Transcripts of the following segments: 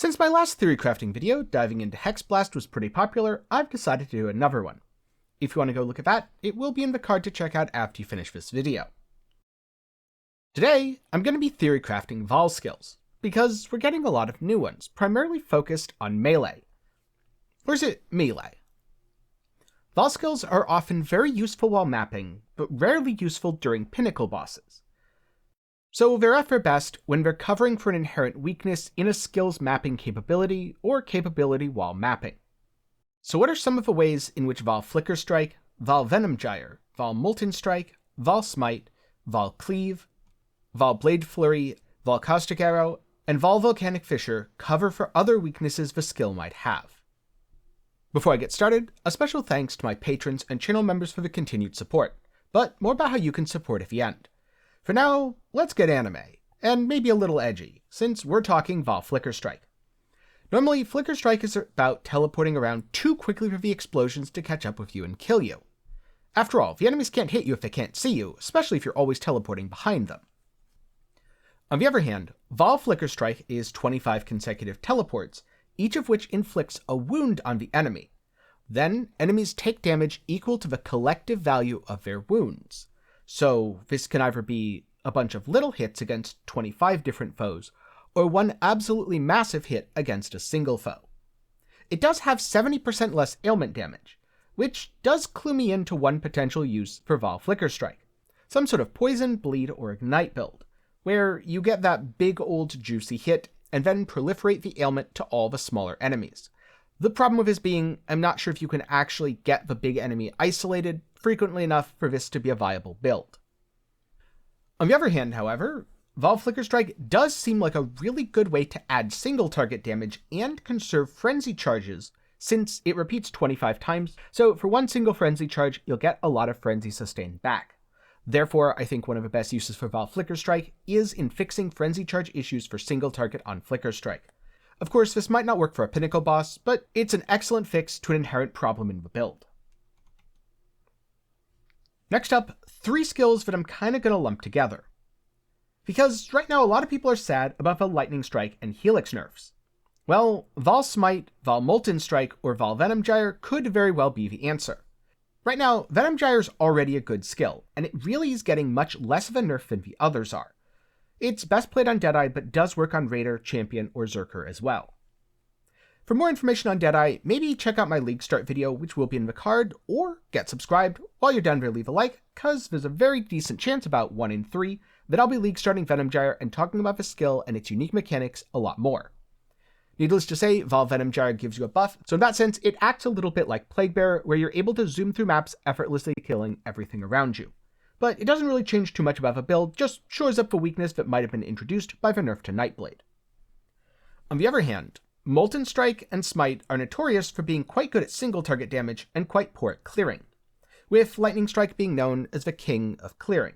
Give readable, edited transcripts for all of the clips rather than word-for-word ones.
Since my last theory crafting video, diving into Hex Blast, was pretty popular, I've decided to do another one. If you want to go look at that, it will be in the card to check out after you finish this video. Today, I'm going to be theory crafting Vaal skills, because we're getting a lot of new ones, primarily focused on melee. Or is it melee? Vaal skills are often very useful while mapping, but rarely useful during pinnacle bosses. So they're at their best when they're covering for an inherent weakness in a skill's mapping capability or capability while mapping. So what are some of the ways in which Vaal Flicker Strike, Val Venom Gyre, Vaal Molten Strike, Vaal Smite, Volklive, Vaultblade Flurry, Vaal Caustic Arrow, and Vaal Volcano Fissure cover for other weaknesses the skill might have? Before I get started, a special thanks to my patrons and channel members for the continued support, but more about how you can support at the end. For now, let's get anime, and maybe a little edgy, since we're talking Vaal Flicker Strike. Normally, Flicker Strike is about teleporting around too quickly for the explosions to catch up with you and kill you. After all, the enemies can't hit you if they can't see you, especially if you're always teleporting behind them. On the other hand, Vaal Flicker Strike is 25 consecutive teleports, each of which inflicts a wound on the enemy. Then, enemies take damage equal to the collective value of their wounds. So, this can either be a bunch of little hits against 25 different foes, or one absolutely massive hit against a single foe. It does have 70% less ailment damage, which does clue me into one potential use for Vaal Flicker Strike. Some sort of poison, bleed, or ignite build, where you get that big old juicy hit and then proliferate the ailment to all the smaller enemies. The problem with this being, I'm not sure if you can actually get the big enemy isolated frequently enough for this to be a viable build. On the other hand, however, Vaal Flicker Strike does seem like a really good way to add single target damage and conserve frenzy charges, since it repeats 25 times, so for one single frenzy charge, you'll get a lot of frenzy sustain back. Therefore, I think one of the best uses for Vaal Flicker Strike is in fixing frenzy charge issues for single target on Flicker Strike. Of course, this might not work for a pinnacle boss, but it's an excellent fix to an inherent problem in the build. Next up, 3 skills that I'm kinda gonna lump together. Because right now a lot of people are sad about the Lightning Strike and Helix nerfs. Well, Vaal Smite, Vaal Molten Strike, or Val Venom Gyre could very well be the answer. Right now, Venom Gyre's already a good skill, and it really is getting much less of a nerf than the others are. It's best played on Deadeye, but does work on Raider, Champion, or Zerker as well. For more information on Deadeye, maybe check out my League Start video, which will be in the card, or get subscribed. While you're down there, leave a like, cause there's a very decent chance, about 1 in 3, that I'll be League starting Venom Gyre and talking about the skill and its unique mechanics a lot more. Needless to say, Val Venom Gyre gives you a buff, so in that sense, it acts a little bit like Plaguebearer, where you're able to zoom through maps effortlessly killing everything around you. But it doesn't really change too much about the build, just shores up the weakness that might have been introduced by the nerf to Nightblade. On the other hand, Molten Strike and Smite are notorious for being quite good at single target damage and quite poor at clearing, with Lightning Strike being known as the king of clearing.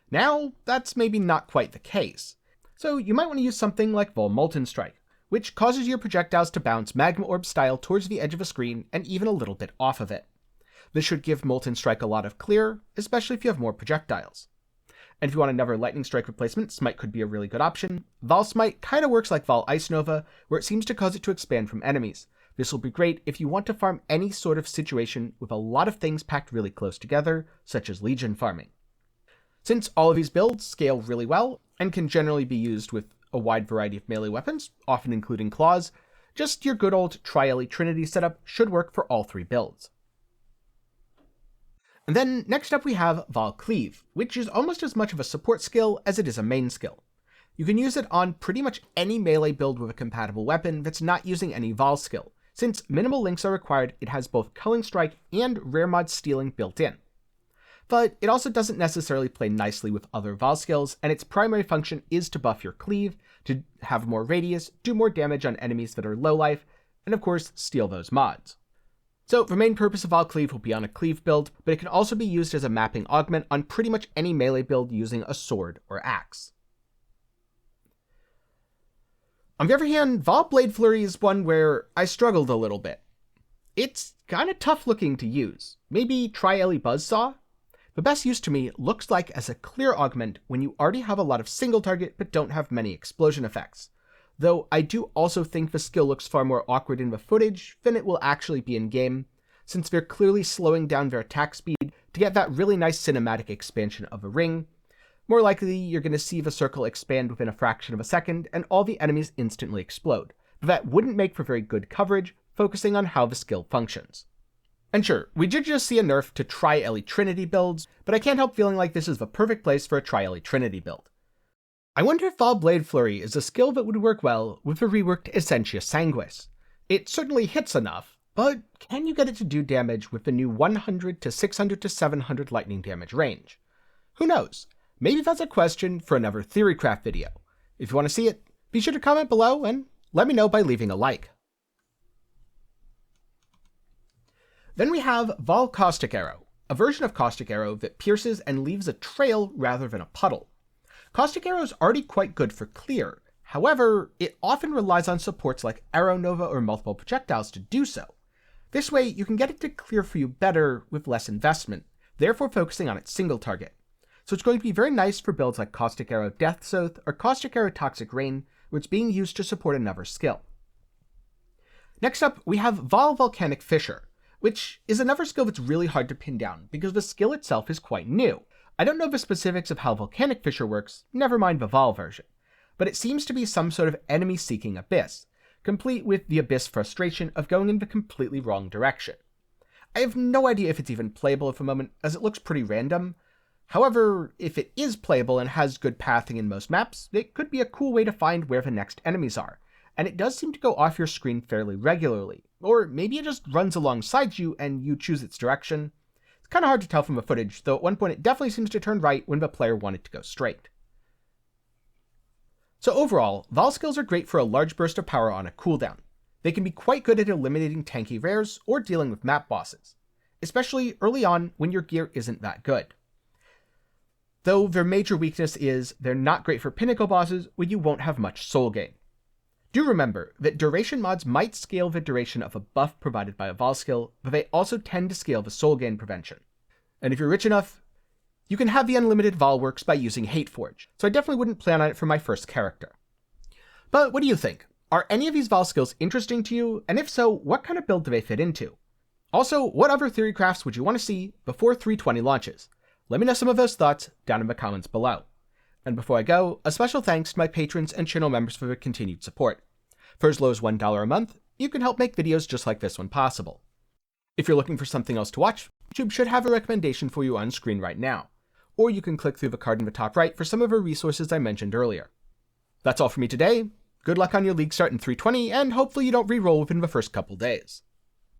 Now, that's maybe not quite the case, so you might want to use something like Vaal Molten Strike, which causes your projectiles to bounce magma orb style towards the edge of a screen and even a little bit off of it. This should give Molten Strike a lot of clear, especially if you have more projectiles. And if you want another Lightning Strike replacement, Smite could be a really good option. Vaal Smite kinda works like Vaal Ice Nova, where it seems to cause it to expand from enemies. This will be great if you want to farm any sort of situation with a lot of things packed really close together, such as Legion farming. Since all of these builds scale really well, and can generally be used with a wide variety of melee weapons, often including claws, just your good old Tri-Ele Trinity setup should work for all 3 builds. And then next up we have Volklive, which is almost as much of a support skill as it is a main skill. You can use it on pretty much any melee build with a compatible weapon that's not using any Vaal skill. Since minimal links are required, it has both Culling Strike and Rare Mod Stealing built in. But it also doesn't necessarily play nicely with other Vaal skills, and its primary function is to buff your cleave, to have more radius, do more damage on enemies that are low life, and of course steal those mods. So the main purpose of Volklive will be on a cleave build, but it can also be used as a mapping augment on pretty much any melee build using a sword or axe. On the other hand, Vaultblade Flurry is one where I struggled a little bit. It's kinda tough looking to use. Maybe Tri-Ele Buzzsaw? The best use to me looks like as a clear augment when you already have a lot of single target but don't have many explosion effects. though I do also think the skill looks far more awkward in the footage than it will actually be in-game, since they're clearly slowing down their attack speed to get that really nice cinematic expansion of a ring. More likely, you're going to see the circle expand within a fraction of a second and all the enemies instantly explode, but that wouldn't make for very good coverage, focusing on how the skill functions. And sure, we did just see a nerf to Tri-Ellie Trinity builds, but I can't help feeling like this is the perfect place for a Tri-Ellie Trinity build. I wonder if Voltblade Flurry is a skill that would work well with the reworked Essentia Sanguis. It certainly hits enough, but can you get it to do damage with the new 100 to 600 to 700 lightning damage range? Who knows? Maybe that's a question for another Theorycraft video. If you want to see it, be sure to comment below and let me know by leaving a like. Then we have Vaal Caustic Arrow, a version of Caustic Arrow that pierces and leaves a trail rather than a puddle. Caustic Arrow is already quite good for clear, however, it often relies on supports like Arrow Nova or multiple projectiles to do so. This way, you can get it to clear for you better with less investment, therefore focusing on its single target. So it's going to be very nice for builds like Caustic Arrow Death's Oath or Caustic Arrow Toxic Rain, which is being used to support another skill. Next up, we have Vaal Volcanic Fissure, which is another skill that's really hard to pin down because the skill itself is quite new. I don't know the specifics of how Volcanic Fissure works, never mind the Vaal version, but it seems to be some sort of enemy-seeking abyss, complete with the abyss frustration of going in the completely wrong direction. I have no idea if it's even playable at the moment, as it looks pretty random. However, if it is playable and has good pathing in most maps, it could be a cool way to find where the next enemies are, and it does seem to go off your screen fairly regularly, or maybe it just runs alongside you and you choose its direction. It's kind of hard to tell from the footage, though at one point it definitely seems to turn right when the player wanted to go straight. So overall, Vaal skills are great for a large burst of power on a cooldown. They can be quite good at eliminating tanky rares or dealing with map bosses, especially early on when your gear isn't that good. Though their major weakness is they're not great for pinnacle bosses when you won't have much soul gain. Do remember that duration mods might scale the duration of a buff provided by a Vaal skill, but they also tend to scale the soul gain prevention. And if you're rich enough, you can have the unlimited Vaal works by using Hateforge, so I definitely wouldn't plan on it for my first character. But what do you think? Are any of these Vaal skills interesting to you, and if so, what kind of build do they fit into? Also, what other Theorycrafts would you want to see before 320 launches? Let me know some of those thoughts down in the comments below. And before I go, a special thanks to my patrons and channel members for their continued support. For as low as $1 a month, you can help make videos just like this one possible. If you're looking for something else to watch, YouTube should have a recommendation for you on screen right now, or you can click through the card in the top right for some of the resources I mentioned earlier. That's all for me today. Good luck on your league start in 320, and hopefully you don't re-roll within the first couple days.